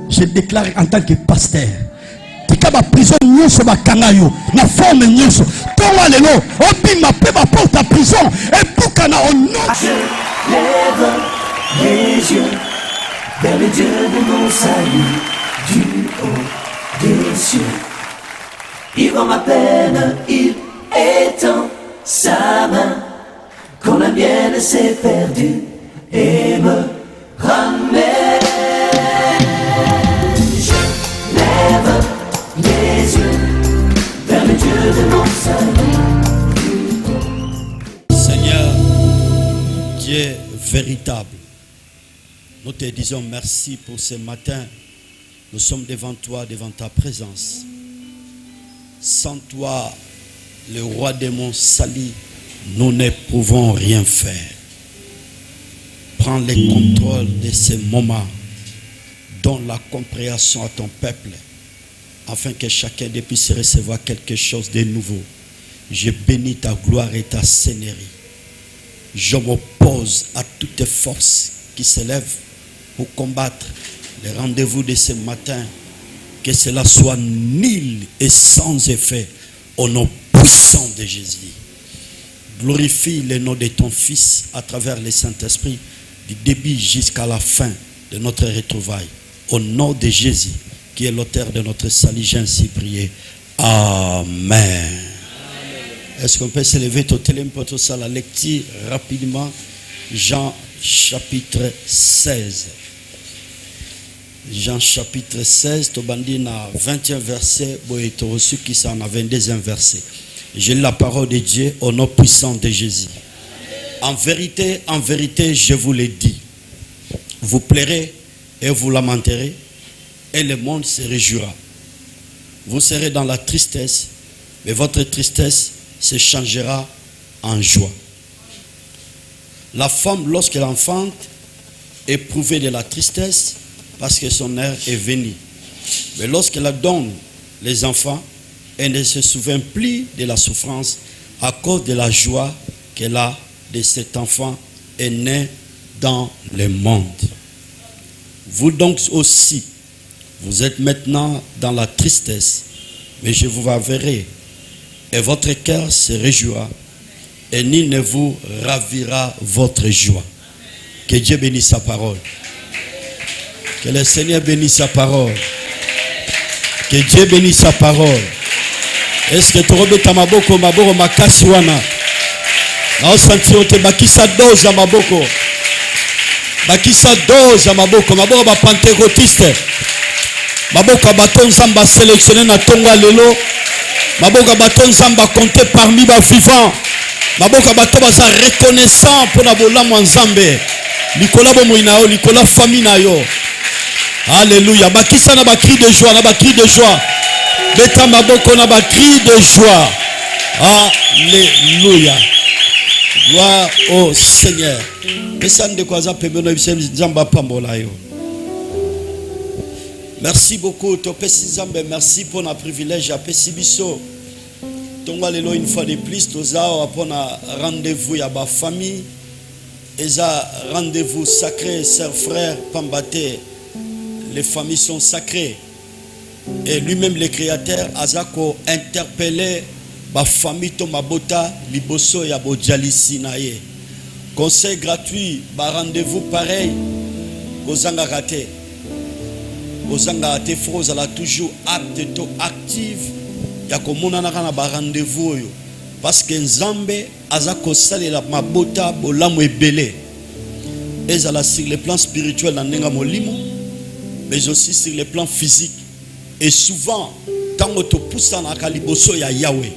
Je déclare en tant que pasteur. Tika ba prison nyonso ba kangayo na forme nyonso. Tonga lelo obima pe ba porte à prison et bukana au nom. Je lève les yeux vers le Dieu de mon salut, du haut des cieux. Il voit ma peine, il étend sa main quand la mienne s'est perdue et me ramène. Je lève les yeux vers le Dieu de mon salut. Seigneur, Dieu véritable, nous te disons merci pour ce matin. Nous sommes devant toi, devant ta présence. Sans toi, le roi de mon salut, nous ne pouvons rien faire. Prends le contrôle de ces moments. Donne la compréhension à ton peuple, afin que chacun puisse recevoir quelque chose de nouveau. Je bénis ta gloire et ta seigneurie. Je m'oppose à toute force qui s'élève pour combattre les rendez-vous de ce matin. Que cela soit nul et sans effet au nom puissant de Jésus. Glorifie le nom de ton Fils à travers le Saint-Esprit du début jusqu'à la fin de notre retrouvaille. Au nom de Jésus, qui est l'auteur de notre salut, j'ai ainsi prié. Amen. Est-ce qu'on peut se lever tout pour tout ça, la lecture rapidement. Jean chapitre 16. Jean chapitre 16, Tobandi na 21 verset, Boeto reçu qui s'en a 22e verset. J'ai la parole de Dieu au nom puissant de Jésus. En vérité, je vous l'ai dit. Vous plairez et vous lamenterez, et le monde se réjouira. Vous serez dans la tristesse, mais votre tristesse se changera en joie. La femme, lorsqu'elle enfante, éprouvait de la tristesse parce que son heure est venue. Mais lorsqu'elle donne les enfants, elle ne se souvient plus de la souffrance à cause de la joie qu'elle a de cet enfant est né dans le monde. Vous donc aussi, vous êtes maintenant dans la tristesse, mais je vous verrai et votre cœur se réjouira et nul ne vous ravira votre joie. Que Dieu bénisse sa parole. Que le Seigneur bénisse sa parole. Que Dieu bénisse sa parole. Est-ce que tu rebeta maboko maboko makasi wana? Na senti ote bakisa dose maboko. Bakisa dose maboko maboko ba pentecôtiste. Maboko baton zamba sélectionné na tonga lelo. Maboko baton zamba compté parmi ba vivants. Maboko bato ba sa reconnaissant pour la bolamu nzambe. Nicolas bomoinao, Nicolas famille na yo. Alléluia. Bakisa na ba cri de joie, na ba cri de joie. Beta maboko na ba cri de joie. Alléluia. Gloire au Seigneur. Merci beaucoup. Merci pour notre privilège. Une fois de plus, nous avons un rendez-vous à ma famille. Et un rendez-vous sacré, sœurs, frères, Pambate. Les familles sont sacrées. Et lui-même, le Créateur, a interpellé ma famille, Tomabota, Liboso et Abodjalisi Naye. Conseil gratuit, rendez-vous pareil. Ozanga raté. Ozanga raté, Froze, elle a toujours active. Ya komona na kana ba rendez-vous yo parce que Nzambe azako salela mabota bolamu ebele ezala sur le plan spirituel na ndenga molimo mais aussi sur le plan physique et souvent tango to poussa na kaliboso ya Yahweh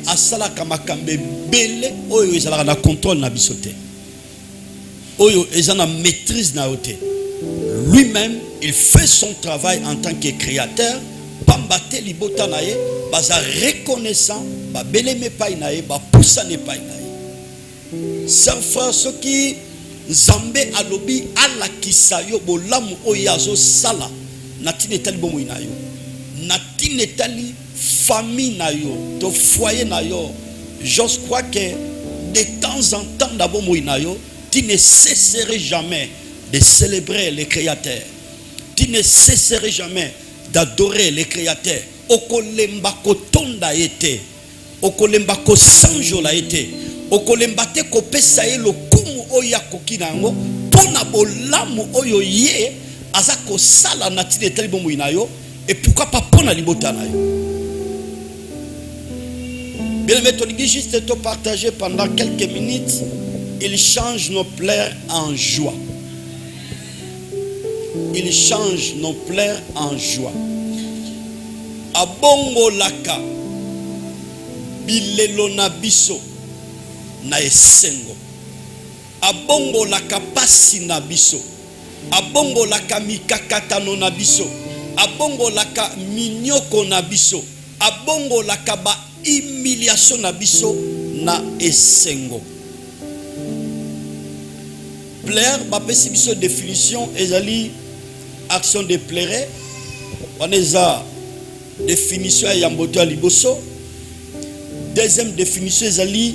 asala kamakambe bele oyo ezala na contrôle na bisote oyo ezana maîtrise na yote lui-même il fait son travail en tant que créateur. Pambate libota nae, baza reconnaissant, ba beleme pay nae, ba poussane pay nae. Sans frère, ce qui Zambé alobi ala kisayo bolamu oyazo sala, nati netali bomo inayo, nati netali famille nayo, to foyer nayo. Je crois que de temps en temps d'abord inayo, tu ne cesserais jamais de célébrer le Créateur. tu ne cesserais jamais d'adorer le Créateur. Okolemba kotonda ete, okolemba ko sanjo la ete, okolemba te kopesa ye lokumu oya kokinango, pona bolamu oyo ye azako sala na tine tali bomu inayo, et pourquoi pas pona libota na yo. Bien aimé, Tolingi juste te partager pendant quelques minutes, il change nos pleurs en joie. Il change nos pleurs en joie. Abongo laka bilelo na biso na esengo. Abongo laka pasi na biso. Abongo laka mikakatano na biso. Abongo laka minyoko na biso. Abongo laka ba humiliation na biso na esengo. Plaire ba pesi biso définition ezali action de plaire. On est à définition ya mboto liboso. Deuxième définition ezali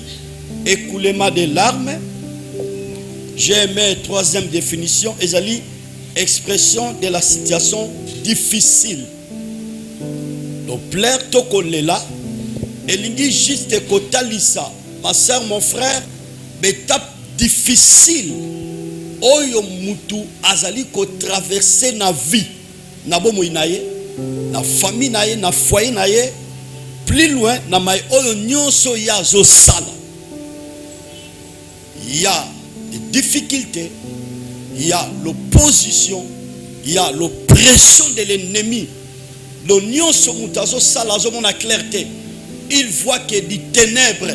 écoulement de larmes. J'ai aimé troisième définition ezali expression de la situation difficile. Donc plaire tokolela elingi juste kotalisa ma soeur mon frère étape difficile oyo mutu azali ko traverser na vie na bomo inaye na famille na ye, na foyer na ye, plus loin na mai oyo nyonso ya zo sala. Il y a des difficultés, il y a l'opposition, il y a l'oppression de l'ennemi. Le nyonso mutazo sala zo mona clarté. Il voit que des ténèbres,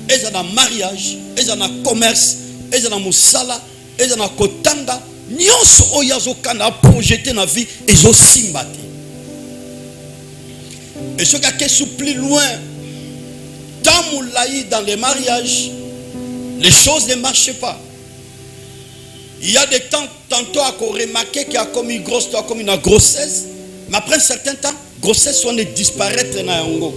et dans le mariage, et dans le commerce, et dans le musala, et dans le kotanga, nyonso oyazo kana projeté na vie et zo simbati. Et ce qui est plus loin, dans les mariages, les choses ne marchent pas. Il y a des temps, tantôt à remarquer qu'il y a comme une grosse, comme une grossesse, mais après un certain temps, grossesse soit disparaître dans yango.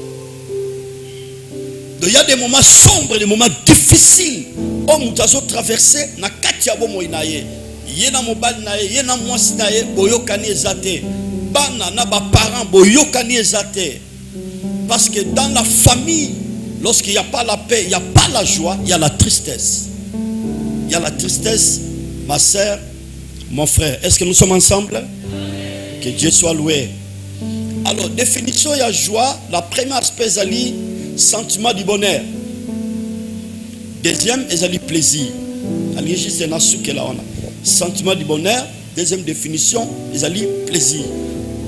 Donc il y a des moments sombres, des moments difficiles. Oh, nous avons traversé na katia bomo inaye. Yena mobali naye, yena mwasi naye, boyokani ezate. Bana na ba parents boyokani ezate. Parce que dans la famille, lorsqu'il n'y a pas la paix, il n'y a pas la joie, il y a la tristesse. Il y a la tristesse, ma soeur, mon frère. Est-ce que nous sommes ensemble? Que Dieu soit loué. Alors, définition de la joie, la première aspect, c'est le sentiment du bonheur. Deuxième, c'est le plaisir. Sentiment du bonheur, deuxième définition, c'est le plaisir.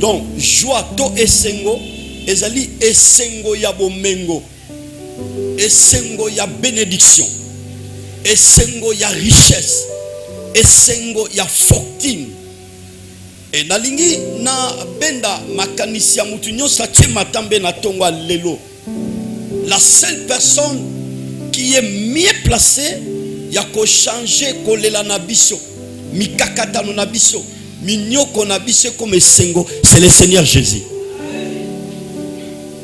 Donc, joie, to esengo. Ezali esengo ya bomengo, esengo ya bénédiction, esengo ya richesse, esengo ya fortune. Et nalingi na benda makanisi ya mutu nyonso atie matambe na tongo lelo. La seule personne qui est mieux placée ya ko changer kolela na biso, mikakatano na biso, minyoko na biso comme esengo, c'est le Seigneur Jésus.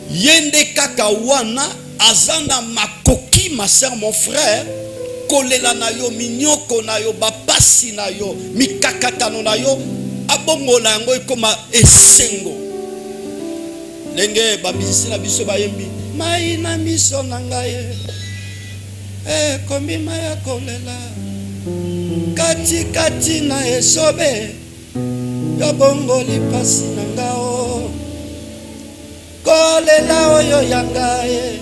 Yende kaka wana azana makoki, ma soeur, mon frère, kolela na yo, minyoko na yo, bapasi na yo, mikakatano na yo, abongola yango ekoma esengo. Lenge babisi na biso bayembi, mai na miso na ngai, komi maya kolela, kati kati na esobe, yo bongoli pasi na ngao. Kolela oyo yangaye,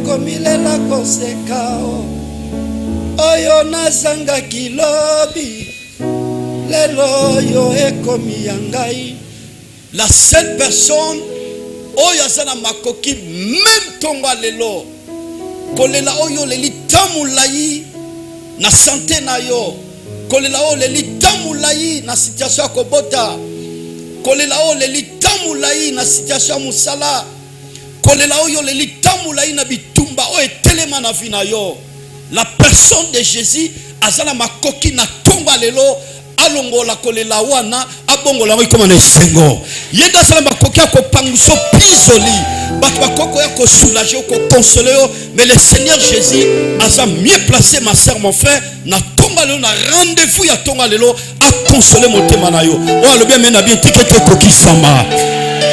komilela kosekao, oyo nazanga kilobi, lelo yo ekomi yangai. La seule personne oyo azana makoki même tonga lelo, kolela oyo leli tamulayi na santé na yo, kolela oyo leli tamulayi na situation kobota, kolela oyo leli tamulayi na situation musala, kolela oyo leli tamulayi na bitumba oyo etelema na vie na yo. La personne de Jésus azala makoki na tonga lelo, alongola kolela wana abongola ngo comme un sengo. Yenda sala makoki ko panguso pisoli, bato bakoko ya ko soulager ko consoler, mais le Seigneur Jésus a mieux placé, ma sœur, mon frère, na tonga lelo na rendez-vous ya tonga lelo a consoler motema na yo. O alobi mena bien tikete kokisama.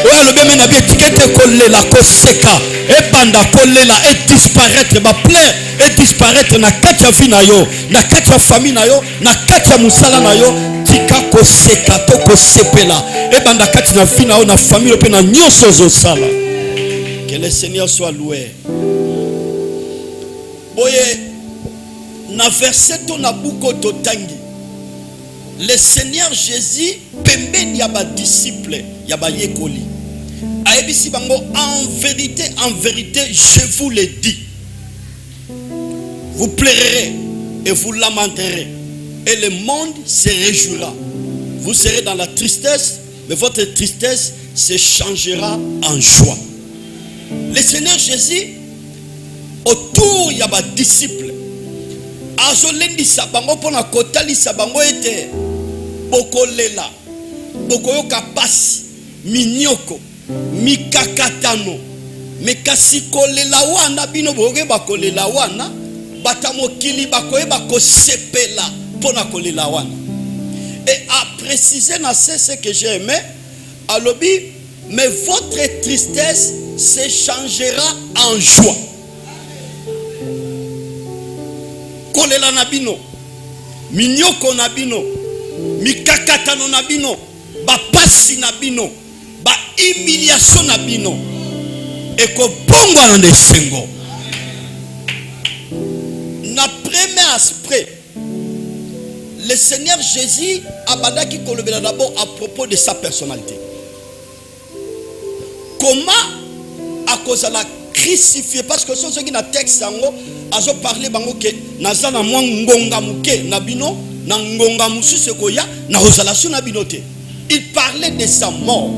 O alobi mena bien tikete kolela koseka e banda kolela e disparaître ba plaire et disparaître na kati ya vie na yo, na kati ya famille na yo, na kati ya musala na yo. Tika koseka to kosepela e banda kati na vie na yo, na famille pe na nyonso zo sala. Que le Seigneur soit loué. Boye na verset to na buko to tangi. Le Seigneur Jésus pembeni ya ba disciple ya ba yekoli. Aebisi bango en vérité, je vous le dis. Vous pleurerez et vous lamenterez et le monde se réjouira. Vous serez dans la tristesse, mais votre tristesse se changera en joie. Le Seigneur Jésus autour ya ba disciple azolendi sabango pona kotali sabango ete bokolela bokoyoka pasi minyoko mikakatano mekasi kolela wana bino boke bakolela wana batamokili bakoyeba kosepela pona kolela wana. Et à préciser na ce que j'ai aimé alobi mais votre tristesse se changera en joie. Kolela na bino minyoko na bino mikakatano na bino ba pasi na bino ba humiliation na bino eko bongwa na desengo. Na premier aspect le Seigneur Jésus abadaki kolobela d'abord à propos de sa personnalité. Comment à cause de la crucifié, parce que ceux qui na texte yango azo parler bango ke naza na mwa ngonga muke na bino na ngonga mususu koya na relation na binote. Il parlait de sa mort.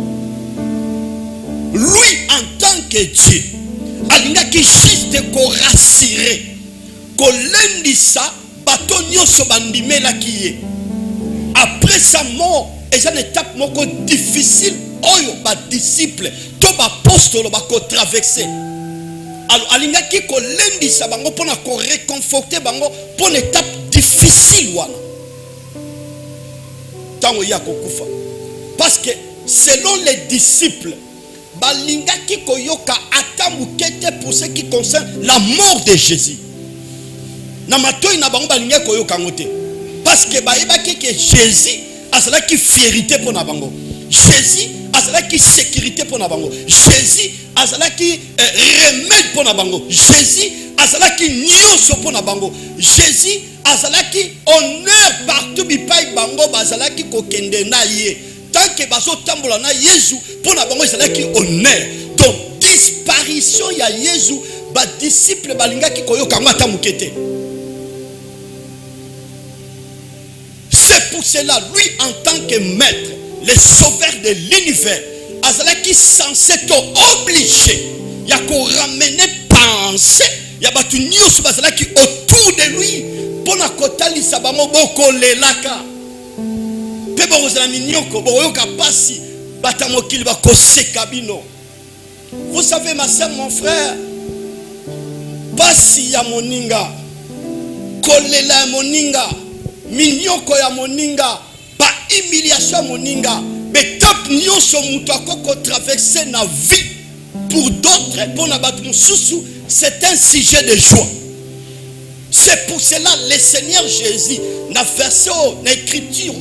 Lui en tant que Dieu alingaki juste ko rassurer ko lendisa bato nyonso bandimela kiye. Après sa mort, et c'est une étape moko difficile oyo ba disciple to ba apostole ba ko traverser. Alors alingaki ko lendisa bango pona ko réconforter bango pour une étape difficile wana. Tango ya kokufa. Parce que selon les disciples balingaki koyoka atamukete pour ce qui concerne la mort de Jésus. Na matoi na bango balingaki koyoka ngote. Parce que baebaki que Jésus azalaki fierté pour na bango. Jésus azalaki sécurité pour na bango. Jésus azalaki remède pour na bango. Jésus azalaki nyonso pour na bango. Jésus azalaki honneur partout bipai bango bazalaki kokende na ye. Tant que bazo tambola na Yesu pour na bango azalaki honneur. Donc disparition ya Yesu ba disciple balingaki koyoka ngata mukete. C'est pour cela lui en tant que maître, le sauveur de l'univers, azalaki censé to obligé ya ko ramener pensée ya batu nyonso bazalaki autour de lui pour na kotalisa bango boko lelaka pe bongo zala minyoko boyoka pasi batamokili bakoseka bino. Vous savez ma sœur, mon frère, pasi ya moninga kolela ya moninga minyoko ya moninga ba humiliation ya moninga betap nyonso mutu akoko traverser na vie pour d'autres pour na batu mususu c'est un sujet de joie. C'est pour cela le Seigneur Jésus na verset na écriture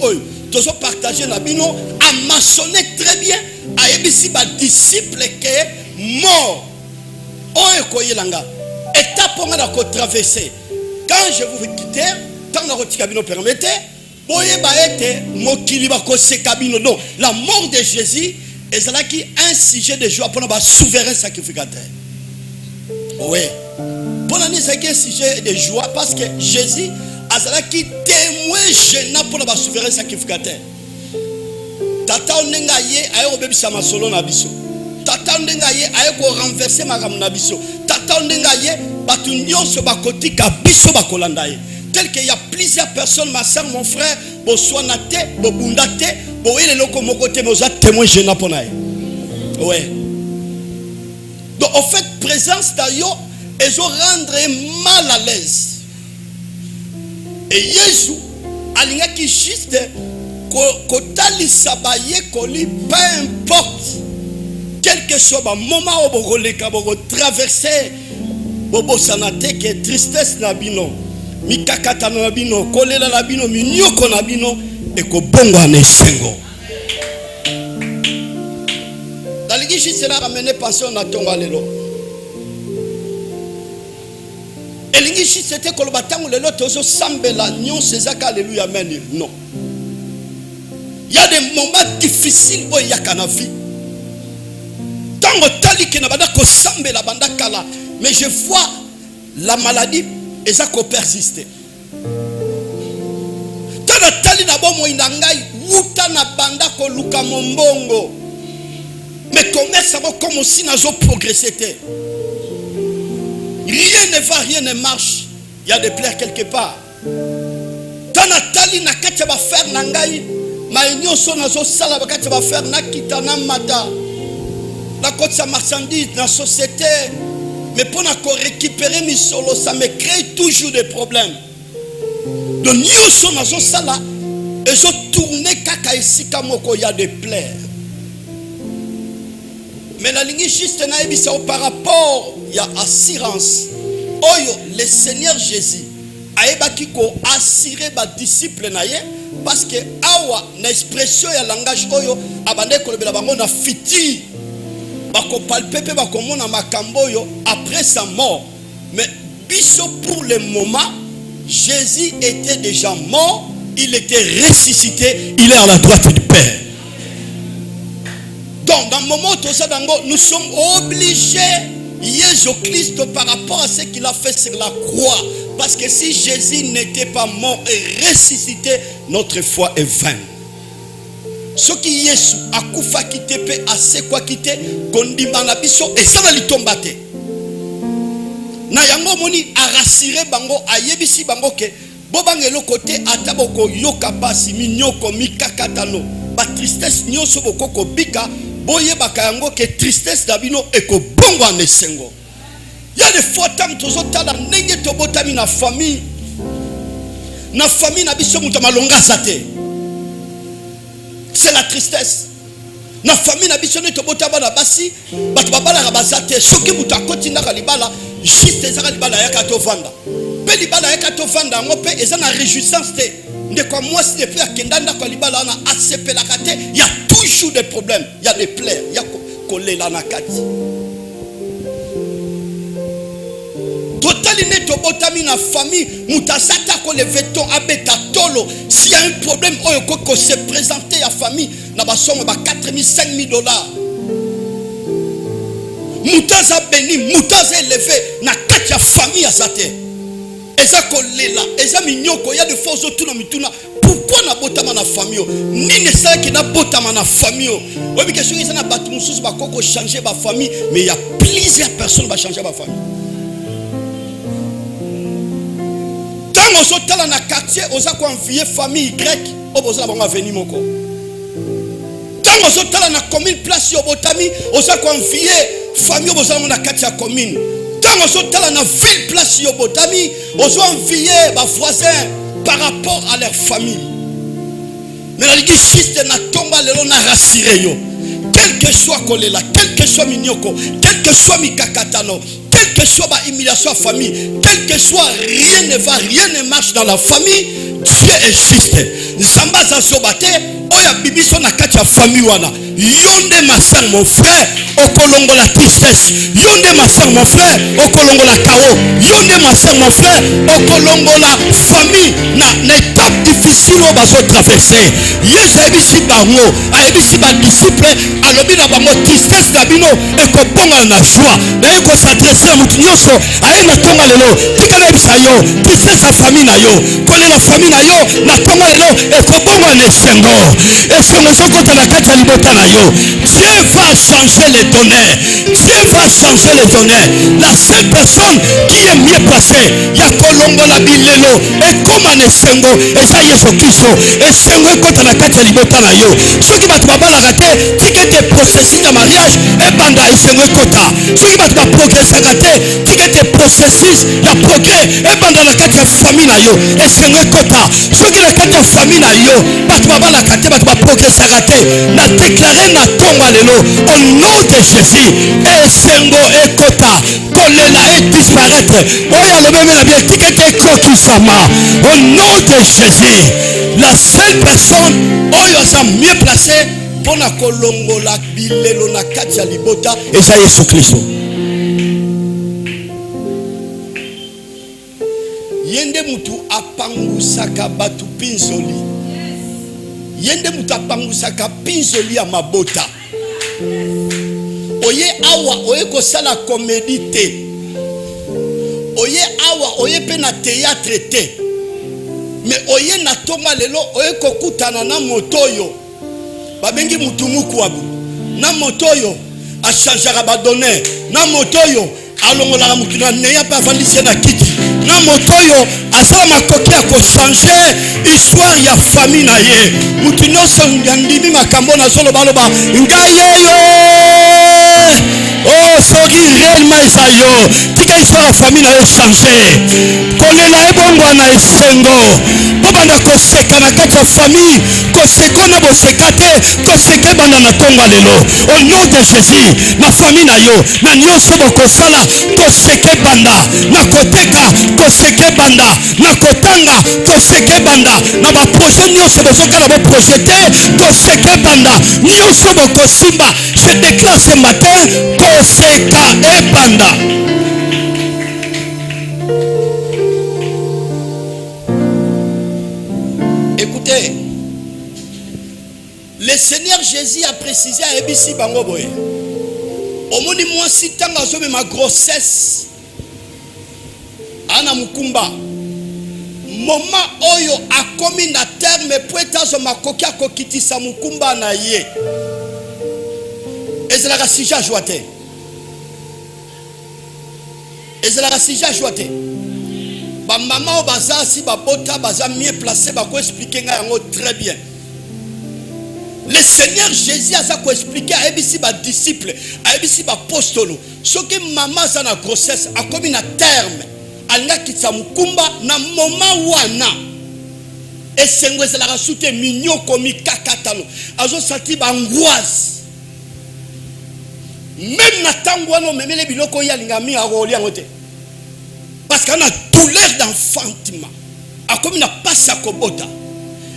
toujours partager na bino a mentionné très bien a ebisi ba disciple que mort oyo koyelanga étape on a ko traverser. Quand je vous quitter tant na rotika bino permettez boye ba ete mokili ba ko sekabino. Donc la mort de Jésus est là qui un sujet de joie pour notre souverain sacrificateur. Oui. Pour nous c'est un sujet de joie parce que Jésus a qui témoin gênant pour notre souverain sacrificateur. Tata onenga ye ayo bebisa masolo na biso. Tata onenga ye ayo ko renverser magamu na biso. Tata onenga ye batu nyonso bakotika biso bakolanda ye. Tel qu'il y a plusieurs personnes, ma soeur, mon frère, bo soinate, bo bundate, bo ele loko mokote moza témoin gênant pour naï. Ouais. Donc en fait présence d'ailleurs, ils ont rendre mal à l'aise. Et Jésus alingaki juste kotalisa bayekoli, peu importe quel que soit le moment où vous traversez, vous avez que tristesse na bino, mikakata na bino, kolela na bino, minyoko na bino, et ko bongo anesengo. Dans l'église, c'est là ramener pension na tonga lelo. Et l'église, c'était que le bâtiment lelo tozo sambela nyon sezaka alléluia amen. Non. Il y a des moments difficiles où il y a qu'à la vie. Mais je vois la maladie et ça peut persister. Mais commerce comme aussi n'a pas progressé. Rien ne va, rien ne marche. Il y a des plaies quelque part. Tanatali na katia ba faire nangai. Ma nyoso na zo sala ba katia ba faire na kitana mata. La côte sa marchandise dans la société, mais pour récupérer mes solos, ça me crée toujours des problèmes. Donc nous sommes dans ça là, et je tourne kaka ici comme il y a des plaies. Mais la ligne juste par rapport, il y a assurance. Oh le Seigneur Jésus a assuré les disciples parce que awa na expression ya langage oyo abande kolobela bango na fiti. Après sa mort. Mais pour le moment, Jésus était déjà mort, il était ressuscité, il est à la droite du Père. Donc dans le moment où nous sommes obligés, Jésus-Christ par rapport à ce qu'il a fait sur la croix. Parce que si Jésus n'était pas mort et ressuscité, notre foi est vaine. Ce qui Yesu akufa kitepe ase kwa kite kondima na biso esana litombate na yango moni arasire bango ayebisi bango ke bobangelo kote ataboko yoka pasi minyoko mikakatano ba tristesse nyonso bokoko bika boye baka yango ke tristesse dabino eko bongo anesengo. Ya de fois tam tozo tala ndenge tobotami na famille na biso mutamalonga sate. C'est la tristesse. Na famille na biso ne tobota bana basi bato babala rabazate soki muta kotinda kalibala juste ezaka libala yaka to vanda. Pe libala yaka to vanda ngo pe eza na réjouissance te. De quoi moi si depuis akendanda ko libala na asepela kate, il y a toujours des problèmes, il y a des plaies, il y a kolela na kati. Totali ne tobotami na famille mutasata ko le veton abeta tolo. S'il y a un problème on se présenter à famille na ba somme ba 4 000 5 000 dollars. Mutaza béni, mutaza élevé na kati ya famille azate. Eza ko lela, eza minyoko ya de force autour mituna. Pourquoi na botama na famille? Ni ne sait que na botama na famille. Oui, question eza na batu mususu ba koko changer ba famille, mais il y a plusieurs personnes ba changer ba famille. Quand on dans le quartier, on a envié famille grecque, on a venir mon corps. Quand on dans la commune place au Botami, on a envié famille, on a na quartier commune. Quand on dans la ville place au Botami, on a envié les voisins par rapport à leur famille. Mais la ligue juste na tomba le na rassuré yo. Quel que soit Kolela, quel que soit Minyoko, quel que soit Mikakatano, quel que soit ma humiliation à famille, quel que soit, rien ne va, rien ne marche dans la famille, Dieu est juste. Zamba Zazobate, Oya Bibiso na kati ya famille wana. Yonde ma soeur mon frère, Okolongo la tristesse. Yonde ma soeur mon frère, Okolongo la chaos. Yonde ma soeur mon frère, Okolongo la famille. Na étape difficile où bazo traverser. Yes ebisi bango, ebisi ba disciple, alobi na bango tristesse na bino ekobonga na joie. Na eko s'adresser à mutu nyonso, aena tonga lelo, tikala ebisa yo, tristesse à famille na yo, kolela famille na yo, na tonga lelo ekobonga na esengo. Esengo sokota na kati ya libota na yo. Dieu va changer les tonnerres. Dieu va changer les tonnerres. La seule personne qui est mieux placée, ya kolongo la bilelo, et comme en esengo, et ça Yesu Kristo esengo ekota na kati ya libota na yo. Soki bato babalaka te tika te processus de mariage ebanda esengo ekota. Soki bato baprogressaka te tika te processus ya progrès ebanda na kati ya famille na yo esengo ekota. Soki na kati ya famille na yo bato babalaka te bato baprogressaka te na déclarer na tongo lelo au nom de Jésus esengo ekota kolela et disparaître oya lobeme na bien tika te kokisama au nom de Jésus. La seule personne oyo aza mieux placée pour na kolongola bilelo na kati ya libota eza Yesu Kristo. Yende mutu apangusaka batu pinzoli. Yende mutu apangusaka pinzoli ya mabota. Oye awa oye kosala comédie te. Oye awa oye pe na théâtre te. Mais oye na tonga lelo oye kokutana na motoyo. Babengi mutu mukwabu. Na motoyo a changera badonner. Na motoyo alongola mutu na neya pa vandise na kiti. Na motoyo asala makoki ya ko changer histoire ya famille na ye. Mutu nyonso ngandimi makambo na solo baloba ngayeyo. Oh, soki réellement esayo tika histoire ya famille na yo changer. Kolela ebongwa na esengo. Bobanda koseka na kati ya famille, koseko na boseka te, koseke banda na tonga lelo. Au nom de Jésus, na famille na yo, na nyonso bokosala, koseke banda, na koteka, koseke banda, na kotanga, koseke banda, na ba projet nyonso bozokala bo projeté, koseke banda, nyonso bokosimba. Je déclare ce matin, koseka e banda. Écoutez, le Seigneur Jésus a précisé à Ebisi Bangoboye. Au moins moi si tant que ma grossesse, Ana Mukumba, moment oyo a commis na terme poetazo makoki akokitisa Mukumba na ye. Ezala sija joate. Ezala sija joate. Ba maman au bazar si ba bota baza mieux placé ba ko expliquer nga yango très bien. Le Seigneur Jésus a ça ko expliquer a ebisi ba disciple, a ebisi ba apostolo. Soki maman za na grossesse a komi na terme, alinga kitsa mukumba na moment wana. Esengo ezala rasute mignon komi kakatano. Azo senti ba angoisse. Même na tango wana memele biloko ya lingami a roli angote. Parce qu'on a douleur d'enfantement. A comme il a pas sa kobota.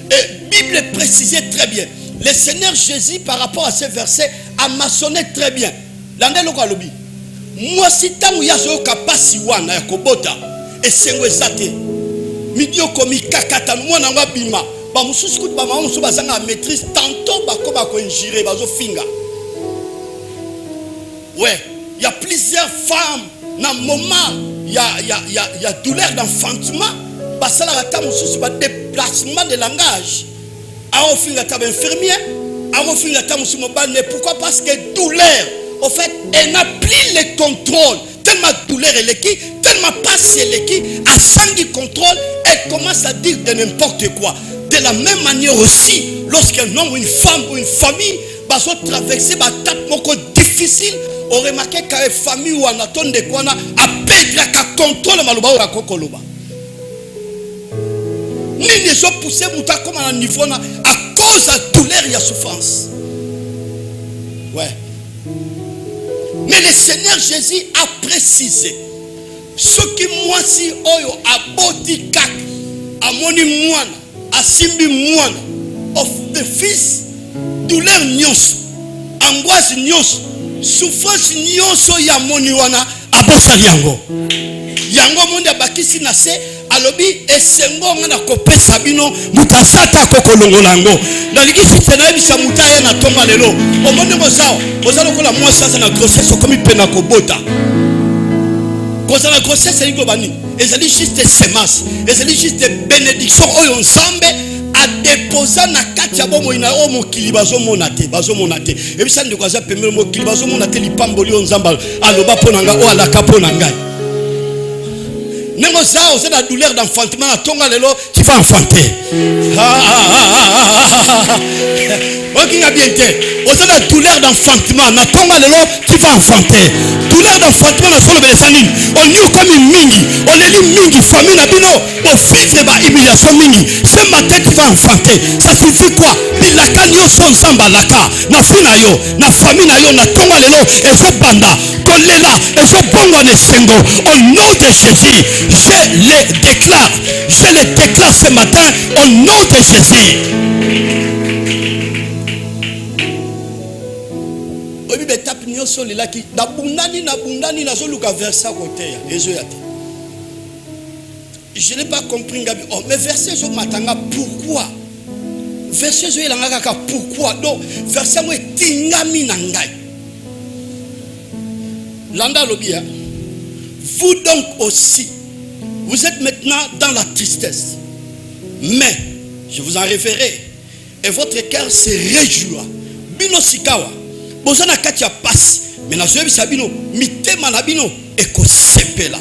Et Bible précisait très bien. Le Seigneur Jésus par rapport à ce verset a maçonné très bien. L'andé loko alobi. Moi si tango ya zo kapasi wana ya kobota et sengo ezate. Midio komi kakata moi na ngabima. Ba mususu kutu ba mama mususu bazanga maîtrise tantôt ba ko ba ko injire bazo finga. Ouais, il y a plusieurs femmes dans le moment il y a douleur d'enfantement, parce que la déplacement de langage. A offrir la table infirmière, a offrir la table mais pourquoi? Parce que douleur, en fait, elle n'a plus le contrôle. Tellement douleur elle est qui, tellement passe elle est qui, à sans du contrôle, elle commence à dire de n'importe quoi. De la même manière aussi, lorsqu'un homme ou une femme ou une famille va traverser ma tape difficile, on remarque qu'une famille ou un atone de quoi a perdre la contrôle maluba ou la kokoloba. Ni les ont poussé mouta comme à un niveau à cause de douleur et de souffrance. Ouais. Mais le Seigneur Jésus a précisé ce qui moi si oyo a boti kak a moni moine a simbi moine of the fils douleur nyos angoisse nyos souffrance nyonso ya moni wana abosa yango yango monde bakisi na se alobi esengo ngana kopesa bino mutasata kokolongolango nalikisi tena bisa mutaya na tonga lelo omonde mozao ozalo kola moi sasa na grossesse comme pena kobota koza la grossesse eliko bani ezali juste semence ezali juste bénédiction oyo nzambe a déposer na kati ya bomo ina o mokili bazomona te ebisa ndiko aza pemelo mokili bazomona te lipamboli o nzamba aloba pona nga o alaka pona ngai Nengoza, c'est la douleur d'enfantement. Tonga lelo, tu vas enfanter. Ok, a bien été. C'est la douleur d'enfantement. Tonga lelo, tu vas enfanter. Douleur d'enfantement, na solo belesanine. On y comme une mingi. On est une mingi famille na bino. Pour vivre ba humiliation mingi. Ce matin, tu vas enfanter. Ça signifie quoi? Bilaka nyo son samba laka. Na fina yo, na famille na yo, na tonga lelo, et so banda. Kolela, et so bongo ne sengo. Au nom de Jésus, je le déclare ce matin au nom de Jésus. Obi betap nyoso lelaki na bundani na zoluka versa côté ezoyate. Je n'ai pas compris ngabi. Oh mais verset zo matanga pourquoi? Verset zo elanga kaka pourquoi? Donc verset mo tingami na ngai. Landa lobia. Vous donc aussi, vous êtes maintenant dans la tristesse. Mais, je vous en référerai. Et votre cœur se réjouira. Bino sikawa. Bozana katia passe. Mais na zoebi sabino. Mitema na bino. Eko sepela.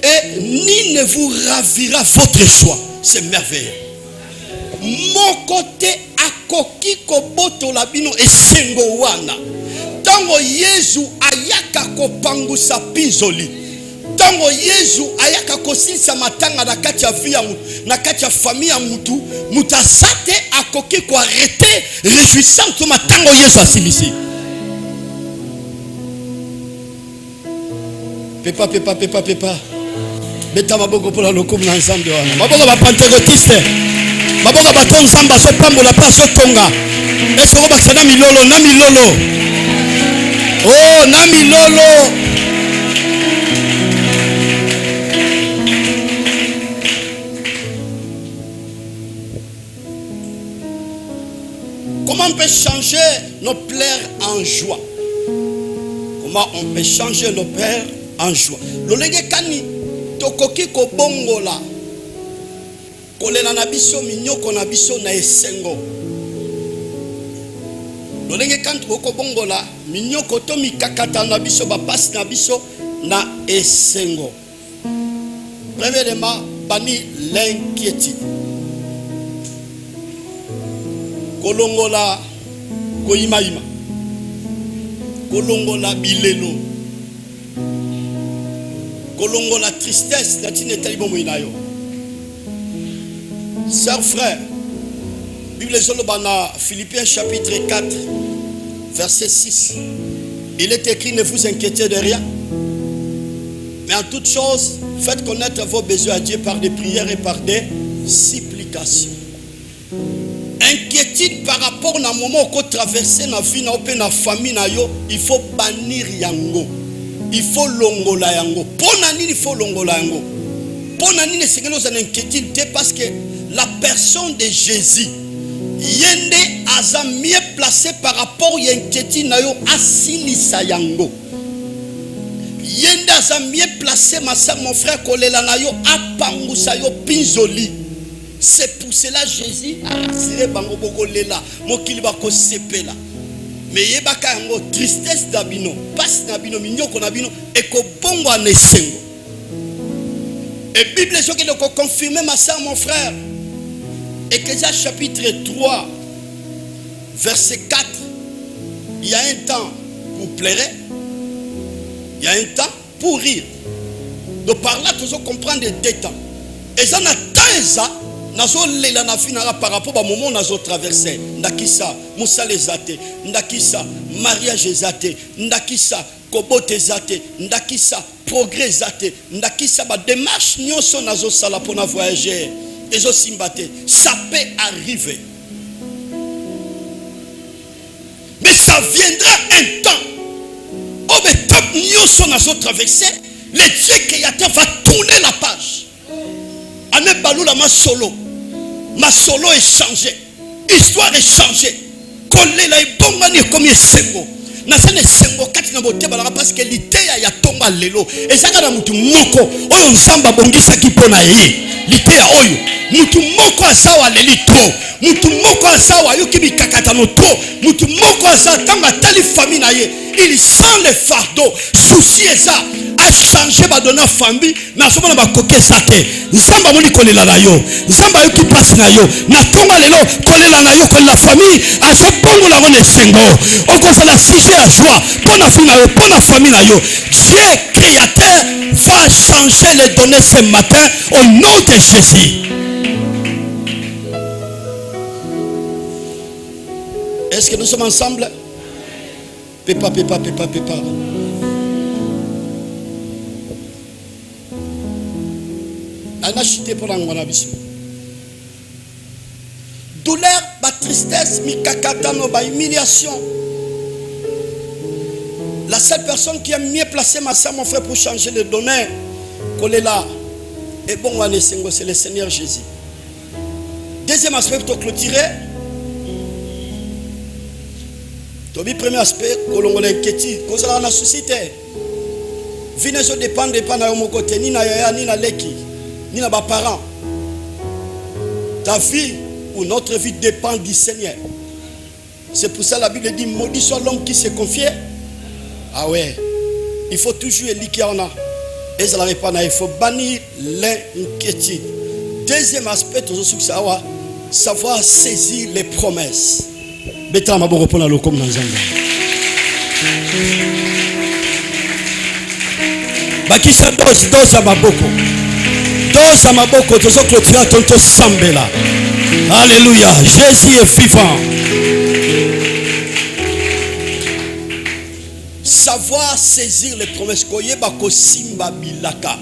Et ni ne vous ravira votre joie. C'est merveilleux. Mon côté akoki koboto la bino et sengo wana. Tango Yesu ayaka kopangusa pinzoli. Tango Yesu ayaka kosilisa matanga na kati ya vie na kati ya famille ya mutu mutasate akoki ko arrêter réjouissant to matango Yesu asilisi. Pepa beta maboko pola lokumu na nzambe wana. Maboko ba pentecôtiste. Maboko ba ton samba so pambola pa so tonga. Est-ce que bakisa na milolo? Oh, na milolo. Comment on peut changer nos pleurs en joie? Comment on peut changer nos pleurs en joie? Lolenge kani tokoki ko bongola. Kolela na biso minyoko na biso na esengo. Lolenge kantu ko bongola minyoko to mikakata na biso ba passe na biso na esengo. Premièrement, bani l'inquiétude. Kolongola koimaima. Kolongola bilelo. Kolongola tristesse na tine talibo moinayo. Sœurs, frères, Bible Zolobana, Philippiens chapitre 4, verset 6. Il est écrit, ne vous inquiétez de rien. Mais en toute chose, faites connaître vos besoins à Dieu par des prières et par des supplications. Inquiétude par rapport à un moment où traverser la vie, na famille, il faut bannir yango. Il faut longola yango. Ponani, il faut longola yango. Ponani, c'est que nous avons inquiétude parce que la personne de Jésus, yende aza mieux placé par rapport à l'inquiétude na yo asilisa yango. Yende aza mieux placé, ma soeur, mon frère, kolela na yo apangusa yo pinzoli. C'est pour cela Jésus a rassuré bango boko lela, mokili bako sepela. Mais yebaka yango tristesse d'abino, passe d'abino, minyoko n'abino, et ko bongo anesengo. Et Bible est qui doit confirmer, ma soeur, mon frère. Ecclésiaste chapitre 3, verset 4. Il y a un temps pour pleurer, il y a un temps pour rire. Donc par là, tu dois comprendre des temps. Et ça n'a pas ça. Nazo lela na finara par rapport au moment où nazo traversé. Ndakisa, Moussa les athées, ndakisa, mariage les athées, ndakisa, kobote zate, ndakisa, progrès zate, ndakisa ba démarche nyonso nazo sala pour na voyager. Et aussi simbate, ça peut arriver. Mais ça viendra un temps. Oh mais top nyonso nazo traversé, le Dieu créateur va tourner la page. Ane balula ma solo est changé, histoire est changée. Collé la ibongani comme yesengo. nasane sengo kati na motema na parce que liteya ya tonga lelo ezaka na mutu moko oyo nzamba bongisaki pona ye liteya oyo mutu moko asawa lelito mutu moko asawa yoki bikakatano to mutu moko asawa tanga tali famille na ye il sent le fardeau souci eza a changé ba donner famille mais asomona ba kokesa te nzamba moni kolela na yo nzamba yoki passe na yo na tonga lelo kolela na yo kolela famille asa bongo la ngone sengo okosa la sujet à joie pour la famille na yo pour la famille na yo Dieu créateur va changer les données ce matin au nom de Jésus. Est-ce que nous sommes ensemble? Pépa. On a chuté pour l'angwana biso. Douleur, ba tristesse, mikakatano, ba humiliation. La seule personne qui a mieux placé ma soeur, mon frère, pour changer les données, Kolela, et bon, c'est le Seigneur Jésus. Deuxième aspect pour clôturer. Tobi premier aspect, kolongola inquiétude, kozala na société. Vine so dépend na yo moko te, ni na yaya, ni na leki, ni na ba parents. Ta vie ou notre vie dépend du Seigneur. C'est pour ça la Bible dit maudit soit l'homme qui se confie. Ah ouais. Il faut toujours éliquer en a. Et ça la répand, il faut bannir l'inquiétude. Deuxième aspect, savoir saisir les promesses. Beta ma bon na lokom na nzamba. Bakisa dos maboko. Dos maboko tozo clôturer tonto sambela. Alléluia, Jésus est vivant. Savoir saisir les promesses koyeba ko simba bilaka.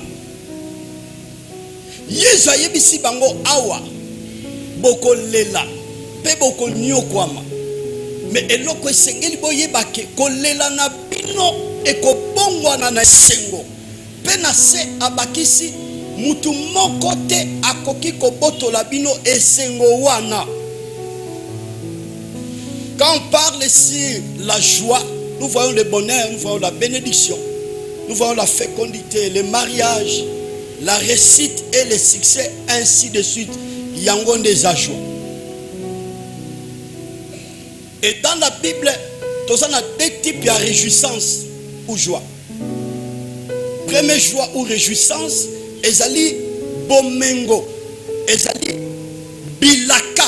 Yesu ayebisi bango awa boko lela pe boko nyokwama. Mais eloko esengeli boyeba ke kolela na bino ekobongwana na sengo pe na se abakisi mutu moko te akoki kobotola bino esengo wana. Quand on parle ici la joie, nous voyons le bonheur, nous voyons la bénédiction, nous voyons la fécondité, le mariage, la réussite et le succès, ainsi de suite. Yangon des joie. Et dans la Bible, nous avons deux types de réjouissance ou joie. Première joie ou réjouissance, ezali bomengo, ezali bilaka,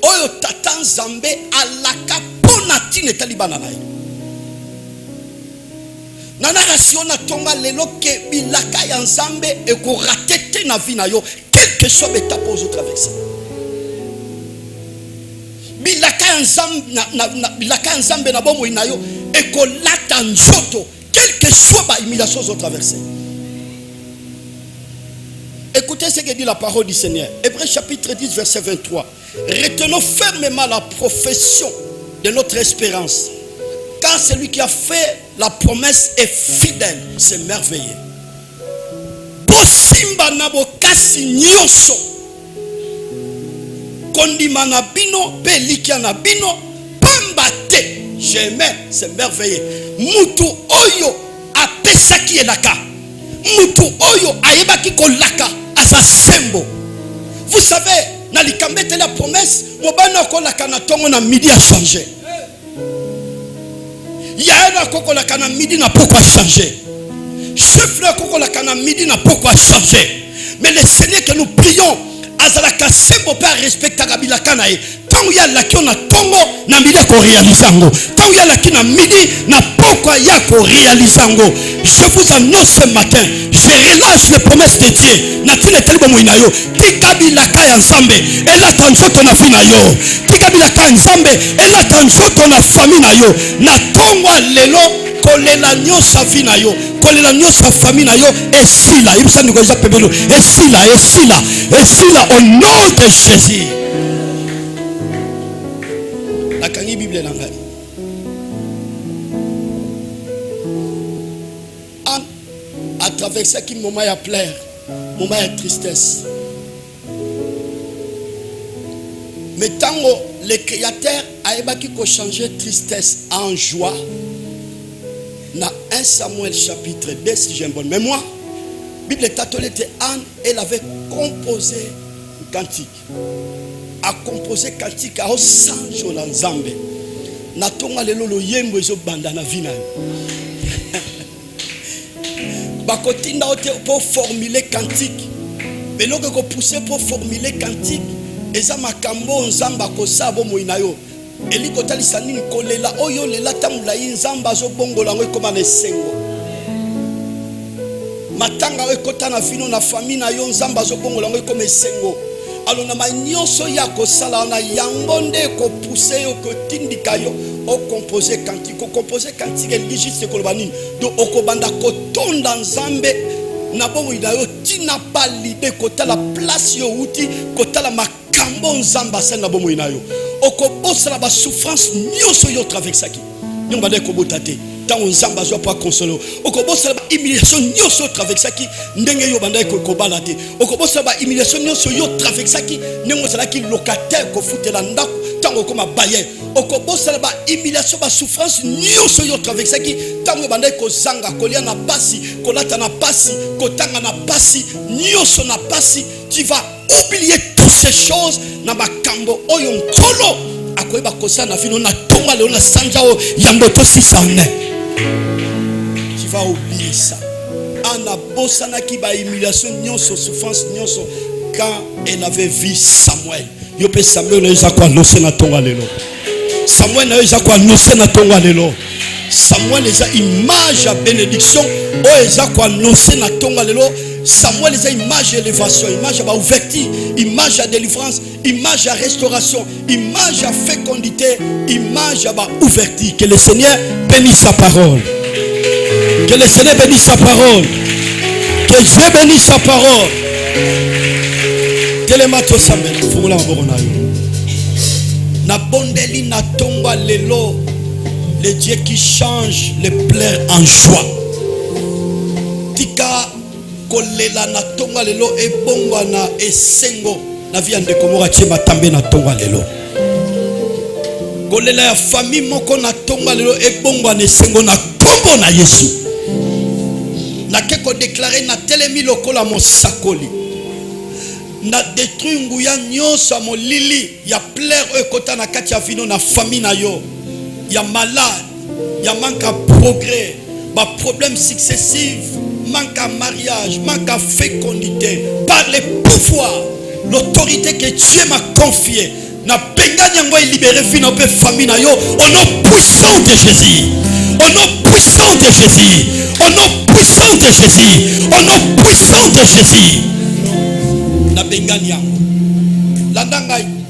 oyo tata nzambe alaka ponati netali banana. Nana rasio na tonga lelo ke bilaka ya nzambe eko ratete na vie na yo, quel que soit l'étape aux autres traverser. Bilaka nzambe na bomo inayo eko lata nzoto, quel que soit ba humiliation aux autres traverser. Écoutez ce que dit la parole du Seigneur. Hébreux chapitre 10 verset 23. Retenons fermement la profession de notre espérance. Car celui qui a fait la promesse est fidèle. C'est merveilleux. Bosimba nabo kasi nyonso. Kondima na bino, pelikia na bino, pambate. J'aimais, c'est merveilleux. Mutu oyo apesaki elaka. Mutu oyo ayebaki kolaka asa sembo. Vous savez, na likambete la promesse, mobana kolaka na tongo na midi a changé. Yaena koko la kana midi n'a pourquoi changer. Chef là koko la kana midi n'a pourquoi changer. Mais le Seigneur que nous prions, azalaka sembo pa respecta kabila kana e. Tant ya la kiona tongo na midi ko réalisango. Tant ya la kina midi na pourquoi ya ko réalisango. Je vous annonce ce matin, je relâche les promesses de Dieu. Na tine telibo moinayo, tikabila kaya nzambe, ela tanzoto na fina yo. Tikabila kaya nzambe, ela tanzoto na famille na yo. Na tongwa lelo kolela nyosa fina yo, kolela nyosa famille na yo esila. Ibisa ndiko za pebelo, esila au nom de Jésus. La kangi Bible nanga. À travers ce qui moment à plaire, moment à tristesse. Mais tant le créateur a évoqué qu'on changeait tristesse en joie, Dans 1 Samuel chapitre 2, si j'ai une bonne mémoire, la Bible était Anne, elle avait composé un cantique. A composé un cantique à Sanjo dans Zambé. Natonga lelo lo yembo ezo banda na vina. Bakotinda pour formuler cantique. Mais lorsque vous poussez pour formuler cantique, eza makambo nzamba ko sabo moinayo. Eli kotali sanini kolela oyo lela tamula nzamba zo bongola ngo koma na sengo. Matanga we kota na vino na famille na yo nzamba zo bongola ngo koma sengo. Alors na nyonso ya ko sala na yango nde ko pousser yo ko tindika yo o composer cantique, ko composer cantique religieuse ko banini. Do okobanda ko tonda nzambe na bongo idayo tina palide kota la place yo uti kota la makambo nzamba sa na bongo inayo. Okobosala ba souffrance nyonso yo traversaki. Nyomba de ko botate. Tant nzamba zo pa consolo. Okobosala ba humiliation nyonso traversaki ndenge yo banda ko kobalate. Okobosala ba humiliation nyonso yo traversaki ndenge sala ki locataire ko futela ndako tango koma baye. Okobosala ba humiliation ba souffrance nyonso yo traversaki tango banda ko zanga kolia na pasi kolata na pasi kotanga na pasi nyonso na pasi. Tu vas oublier toutes ces choses na makambo oyo nkolo akoyeba kosa na vino na tonga leo na sanjao yango to sisane. Tu vas oublier ça. Anna bosana ki ba humiliation nyonso souffrance nyonso quand elle avait vu Samuel. Yo pe Samuel na yeza kwa lose na tonga lelo. Samuel na yeza kwa lose na tonga lelo. Samuel eza image à bénédiction o eza kwa lose na tonga lelo. Samuel est une image d'élévation, image à ouverture, image à délivrance, image à restauration, image à fécondité, image à ouverture. Que le Seigneur bénisse sa parole. Que le Seigneur bénisse sa parole. Que Dieu bénisse sa parole. Telemato Samuel, fumula borona yo. Na bondeli na tongwa lelo, le Dieu qui change les pleurs en joie. Tika kolela na tonga lelo ebongwa na esengo na via ndeko moko chema tambe na tonga lelo. Kolela ya famille moko na tonga lelo ebongwa na esengo na kombo na Yesu. Na keko déclarer na telemi lokola mosakoli. Na détruire nguya nyonso molili ya plaire ekota na kati ya vino na famille na yo. Ya malade, ya manque à progrès, ba problème successifs. Manque à mariage, manque à fécondité, par les pouvoirs, l'autorité que Dieu m'a confiée. Na pengani yango libéré fina pe famille na yo au nom puissant de Jésus. Au nom puissant de Jésus. Au nom puissant de Jésus. Au nom puissant de Jésus. Na pengani yango.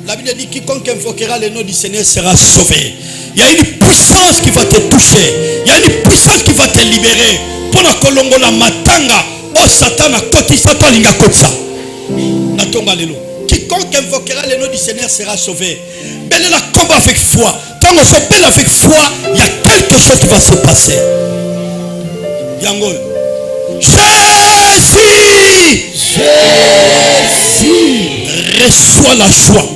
La Bible dit quiconque invoquera le nom du Seigneur sera sauvé. Il y a une puissance qui va te toucher. Il y a une puissance qui va te libérer. Pour la kolongo la matanga, oh Satan a kotisa to linga kotsa. Na tonga lelo. Quiconque invoquera le nom du Seigneur sera sauvé. Belle la combat avec foi. Quand on se belle avec foi, il y a quelque chose qui va se passer. Yango. Jésus. Reçois la joie.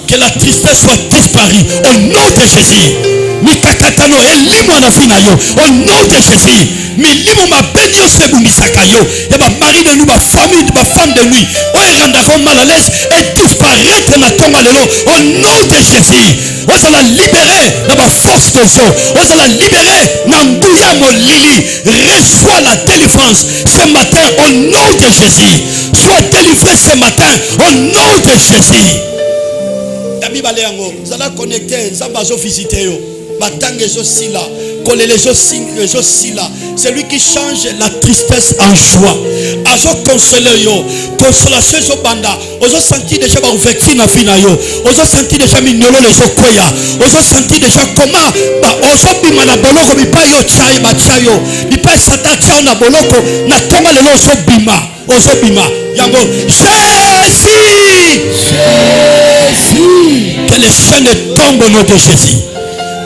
Que la tristesse soit disparue au nom de Jésus. Mikakatano elimo na fina yo au nom de Jésus. Milimo mabenyo sebumisaka yo. Ya ba mari de nous, ba famille, ba femme de nuit. O renda comme mal à l'aise et disparaître na tonga lelo au nom de Jésus. On va la libérer dans la force de Dieu. On va la libérer dans Mbouya Molili. Reçois la délivrance ce matin au nom de Jésus. Sois délivré ce matin au nom de Jésus. Dabi Baleango, vous allez connecter, vous allez visiter yo. Batang ezo sila, kolele ezo sila. C'est lui qui change la tristesse en joie. Azo consoler yo, consolation ezo banda. Ozo senti déjà ba ouverture na vie na yo. Ozo senti déjà mignolo ezo koya. Ozo senti déjà comment ba ozo bima na boloko bipa yo chai ba chayo. Bipa sata chao na boloko na tonga lelo ozo bima. Ozo bima. Yango Jésus. Que les chaînes tombent au nom de Jésus.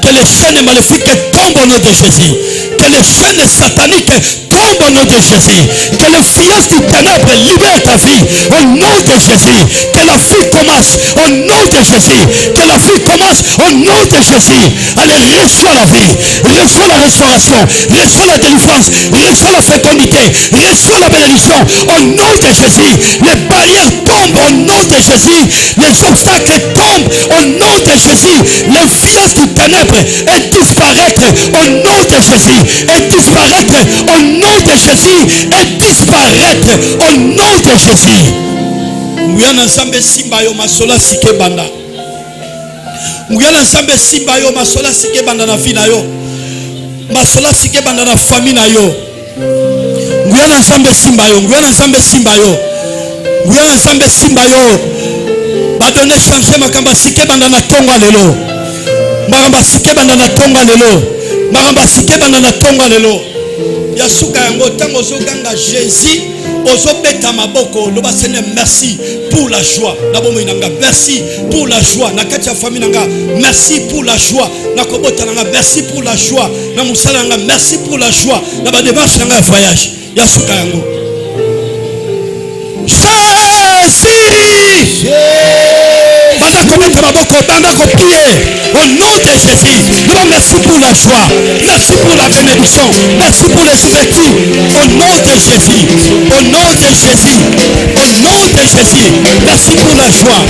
Que les chaînes maléfiques tombent au nom de Jésus. Que les chaînes sataniques tombent au nom de Jésus. Que le fiancé du ténèbre libère ta vie au nom de Jésus. Que la vie commence au nom de Jésus. Que la vie commence au nom de Jésus. Allez, reçois la vie, reçois la restauration, reçois la délivrance, reçois la fécondité, reçois la bénédiction au nom de Jésus. Les barrières tombent au nom de Jésus. Les obstacles tombent au nom de Jésus. L'influence du ténèbre est disparaître au nom de Jésus. Et disparaître au nom de Jésus. Et disparaître au nom de Jésus. Nguyana Nzambe simba yo masola sike banda. Nguyana Nzambe simba yo masola sike banda na vie na yo. Masola sike banda na famille na yo. Nguyana Nzambe simba yo. Nguyana Nzambe simba yo. Nguyana Nzambe simba yo. Badone changer makamba sike banda na tonga lelo. Makamba sike banda na tonga lelo. Makamba sike banda na tonga lelo. Yasuka yango tango zoganga Jésus ozobeta maboko loba Seigneur merci pour la joie na bomo inanga merci pour la joie na kati ya famille nanga merci pour la joie na kobota nanga merci pour la joie na musala nanga merci pour la joie na ba démarche nanga voyage yasuka yango Jésus banda kometa maboko banda ko prier au nom de Jésus. Non, merci pour la joie, merci pour la bénédiction, merci pour les ouvertures au nom de Jésus, au nom de Jésus, au nom de Jésus. Merci pour la joie.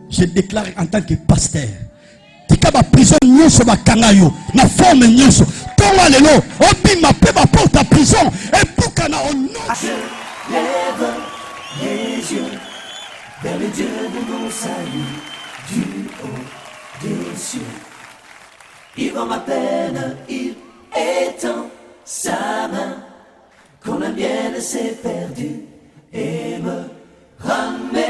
Je déclare en tant que pasteur tika ba prison nyonso bakanga yo na forme nyonso tonga lelo obima pe ba porte à prison et bukana au nom. Lève les yeux vers le Dieu de mon salut, du haut des cieux. Il voit ma peine, il étend sa main quand la mienne s'est perdue et me ramène.